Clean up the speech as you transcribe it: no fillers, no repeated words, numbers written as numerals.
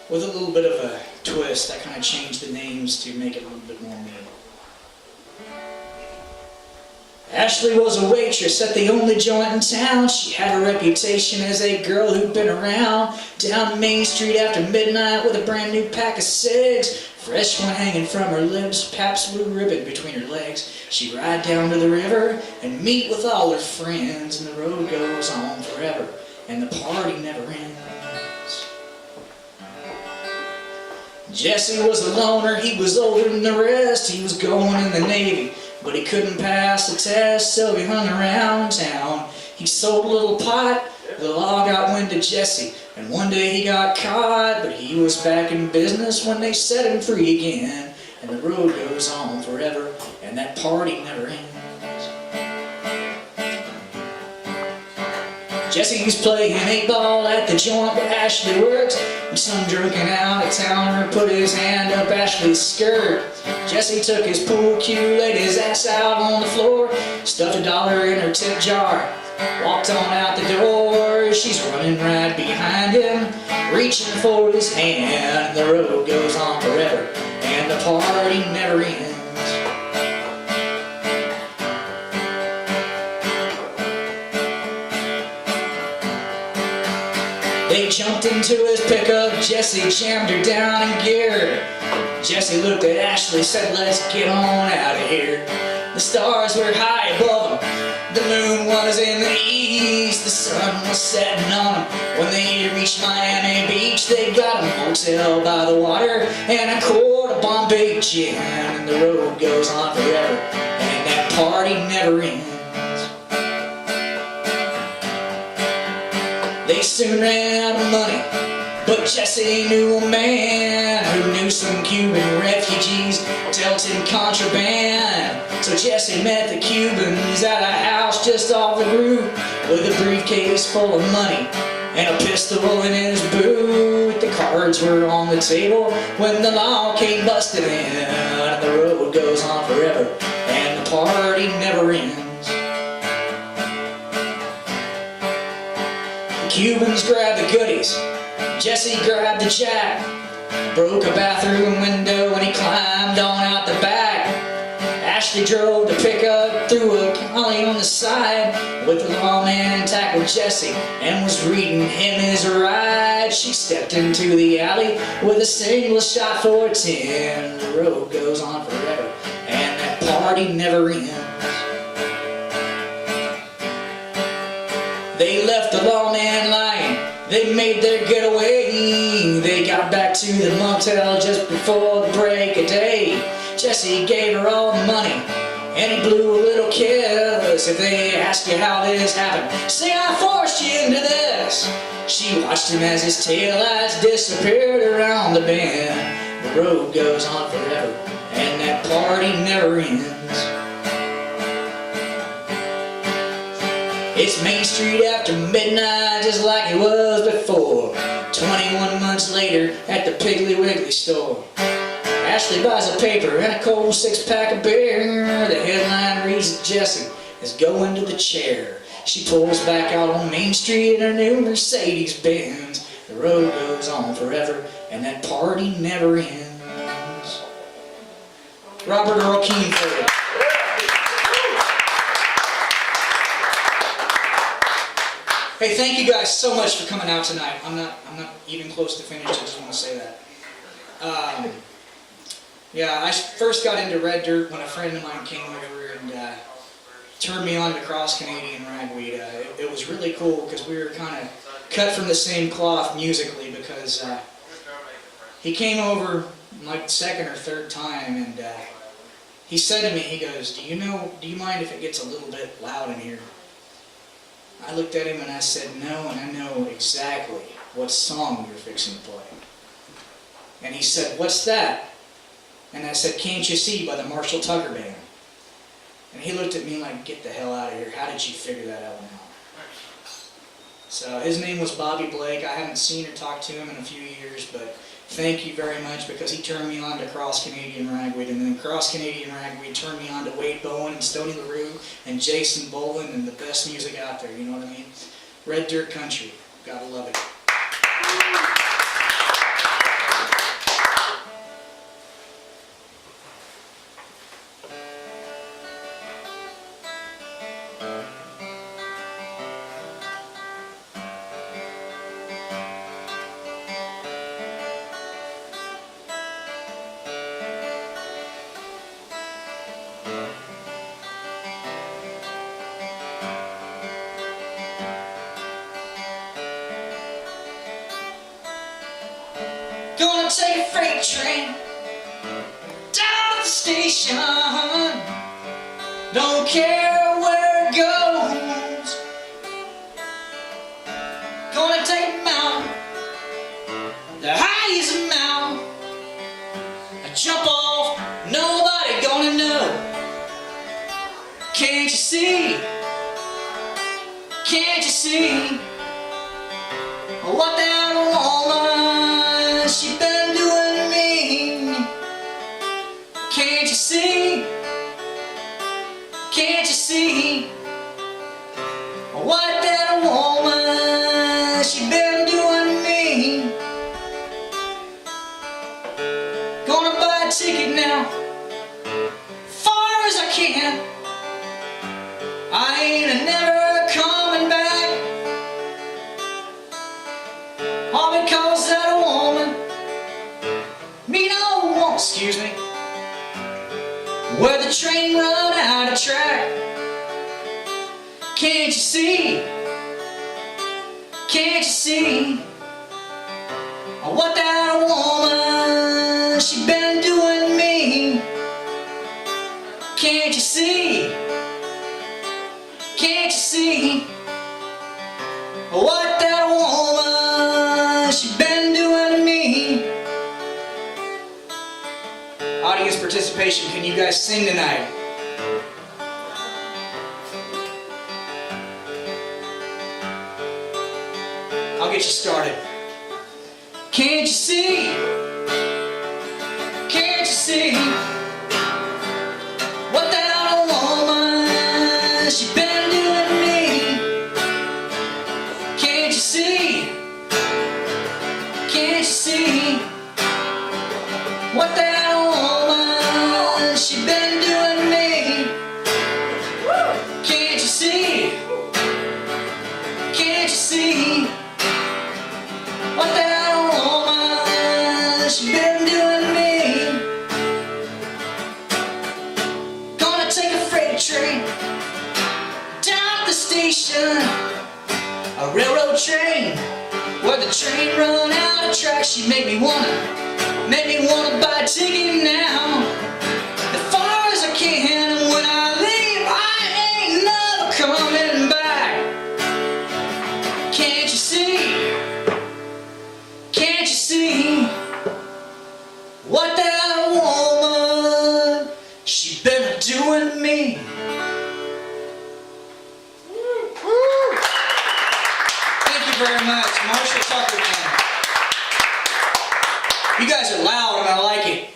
with a little bit of a twist. I kind of changed the names to make it a little bit more mean. Ashley was a waitress at the only joint in town. She had a reputation as a girl who'd been around down Main Street after midnight with a brand new pack of cigs, fresh one hanging from her lips, Pabst Blue Ribbon between her legs. She'd ride down to the river and meet with all her friends, and the road goes on forever, and the party never ends. Jesse was a loner, he was older than the rest. He was going in the Navy, but he couldn't pass the test, so he hung around town. He sold a little pot, the law got wind of Jesse, and one day he got caught, but he was back in business when they set him free again. And the road goes on forever, and that party never ends. Jesse's playing 8-ball at the joint where Ashley works, and some drunken out-of-towner put his hand up Ashley's skirt. Jesse took his pool cue, laid his ass out on the floor, stuffed $1 in her tip jar, walked on out the door. She's running right behind him, reaching for his hand. The road goes on forever, and the party never ends. They jumped into his pickup, Jesse jammed her down in gear. Jesse looked at Ashley, said, "Let's get on out of here." The stars were high above them, the moon was in the east, the sun was setting on them. When they reached Miami Beach, they got a motel by the water and a quart of Bombay gin. And the road goes on forever, and that party never ends. They soon ran out of money, but Jesse knew a man who knew some Cuban refugees dealt in contraband. So Jesse met the Cubans at a house just off the route with a briefcase full of money and a pistol in his boot. The cards were on the table when the law came busting in. And the road goes on forever, and the party never ends. Cubans grabbed the goodies, Jesse grabbed the jack, broke a bathroom window and he climbed on out the back. Ashley drove the pickup through a alley on the side with the lawman tackled Jesse and was reading him his ride. She stepped into the alley with a single shot for 10. The road goes on forever, and that party never ends. They left the lawman lying, they made their getaway. They got back to the motel just before the break of day. Jesse gave her all the money, and he blew a little kiss. If they ask you how this happened, say I forced you into this. She watched him as his taillights disappeared around the bend. The road goes on forever, and that party never ends. It's Main Street after midnight, just like it was before. 21 months later at the Piggly Wiggly store. Ashley buys a paper and a cold 6-pack of beer. The headline reads that Jesse is going to the chair. She pulls back out on Main Street in her new Mercedes-Benz. The road goes on forever, and that party never ends. Robert Earl Keenford. Hey, thank you guys so much for coming out tonight. I'm not even close to finished. I just want to say that. Yeah, I first got into Red Dirt when a friend of mine came over and turned me on to Cross Canadian Ragweed. It was really cool because we were kind of cut from the same cloth musically, because he came over like second or third time and he said to me, he goes, do you mind if it gets a little bit loud in here? I looked at him and I said, no, and I know exactly what song you're fixing to play. And he said, what's that? And I said, Can't You See by the Marshall Tucker Band. And he looked at me like, get the hell out of here. How did you figure that out now? So his name was Bobby Blake. I haven't seen or talked to him in a few years, but thank you very much, because he turned me on to Cross Canadian Ragweed, and then Cross Canadian Ragweed turned me on to Wade Bowen and Stoney LaRue and Jason Boland and the best music out there, you know what I mean? Red Dirt Country. Gotta love it. Gonna take a freight train down to the station. Don't care where it goes. Gonna take a mountain, the highest mountain. I jump off, nobody gonna know. Can't you see? Can't you see what that woman, she been doing to me? Can't you see? Can't you see what that woman, she been doing to me? Gonna buy a ticket now, far as I can. I ain't never coming back, all because that woman, me no one, excuse me, where the train run out of track. Can't you see? Can't you see what that woman, she been doing to me? Can't you see? Can't you see what that woman, she been doing to me? Audience participation, can you guys sing tonight? I'll get you started. Can't you see? Can't you see what that woman, she been doing to me? Can't you see? Can't you see what that woman, she been doing to me? Can't you see? Can't you see what that woman, she been doing to me? Gonna take a freight train down to the station, a railroad train where the train run out of tracks. She make me wanna buy a ticket now, as far as I can. And when I leave, I ain't never coming back. Can't you see? Can't you see what that woman, she been doing to me? Thank you very much, Marshall Tucker. You guys are loud and I like it.